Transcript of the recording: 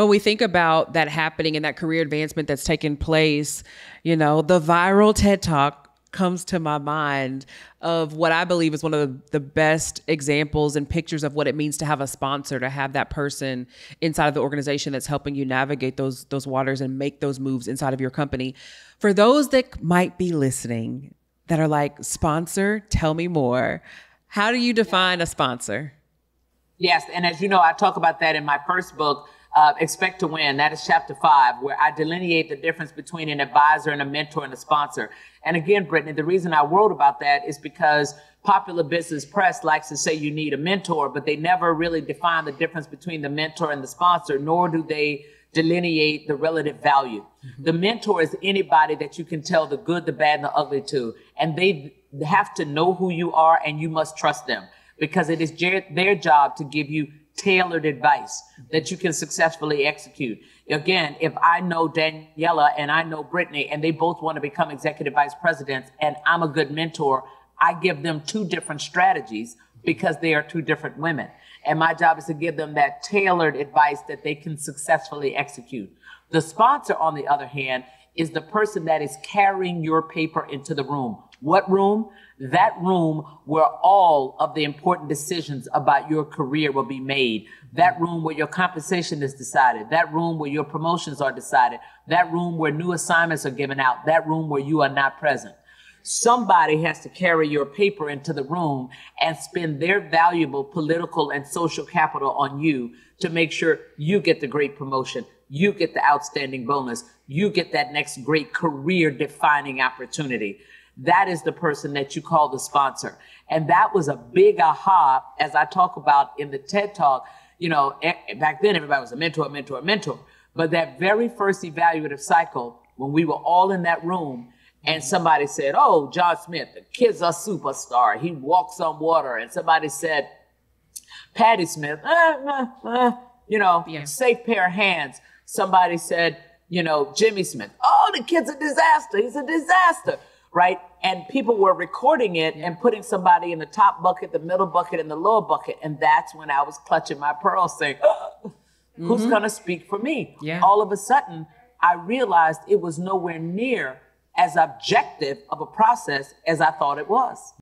when we think about that happening and that career advancement that's taken place, the viral TED Talk comes to my mind of what I believe is one of the best examples and pictures of what it means to have a sponsor, to have that person inside of the organization that's helping you navigate those waters and make those moves inside of your company. For those that might be listening that are like, sponsor, tell me more. How do you define a sponsor? Yes. And as you know, I talk about that in my first book, Expect to Win. That is chapter 5, where I delineate the difference between an advisor and a mentor and a sponsor. And again, Brittany, the reason I wrote about that is because popular business press likes to say you need a mentor, but they never really define the difference between the mentor and the sponsor, nor do they delineate the relative value. Mm-hmm. The mentor is anybody that you can tell the good, the bad, and the ugly to, and they have to know who you are, and you must trust them, because it is their job to give you tailored advice that you can successfully execute. Again, if I know Daniela and I know Brittany and they both want to become executive vice presidents and I'm a good mentor, I give them 2 different strategies because they are 2 different women. And my job is to give them that tailored advice that they can successfully execute. The sponsor, on the other hand, is the person that is carrying your paper into the room. What room? That room where all of the important decisions about your career will be made. That room where your compensation is decided. That room where your promotions are decided. That room where new assignments are given out. That room where you are not present. Somebody has to carry your paper into the room and spend their valuable political and social capital on you to make sure you get the great promotion, you get the outstanding bonus, you get that next great career defining opportunity. That is the person that you call the sponsor. And that was a big aha, as I talk about in the TED Talk. Back then everybody was a mentor. But that very first evaluative cycle, when we were all in that room and somebody said, "Oh, John Smith, the kid's a superstar. He walks on water." And somebody said, "Patty Smith, safe pair of hands." Somebody said, Jimmy Smith, "Oh, the kid's a disaster. He's a disaster." Right? And people were recording it and putting somebody in the top bucket, the middle bucket, and the lower bucket. And that's when I was clutching my pearls saying, who's going to speak for me? Yeah. All of a sudden, I realized it was nowhere near as objective of a process as I thought it was.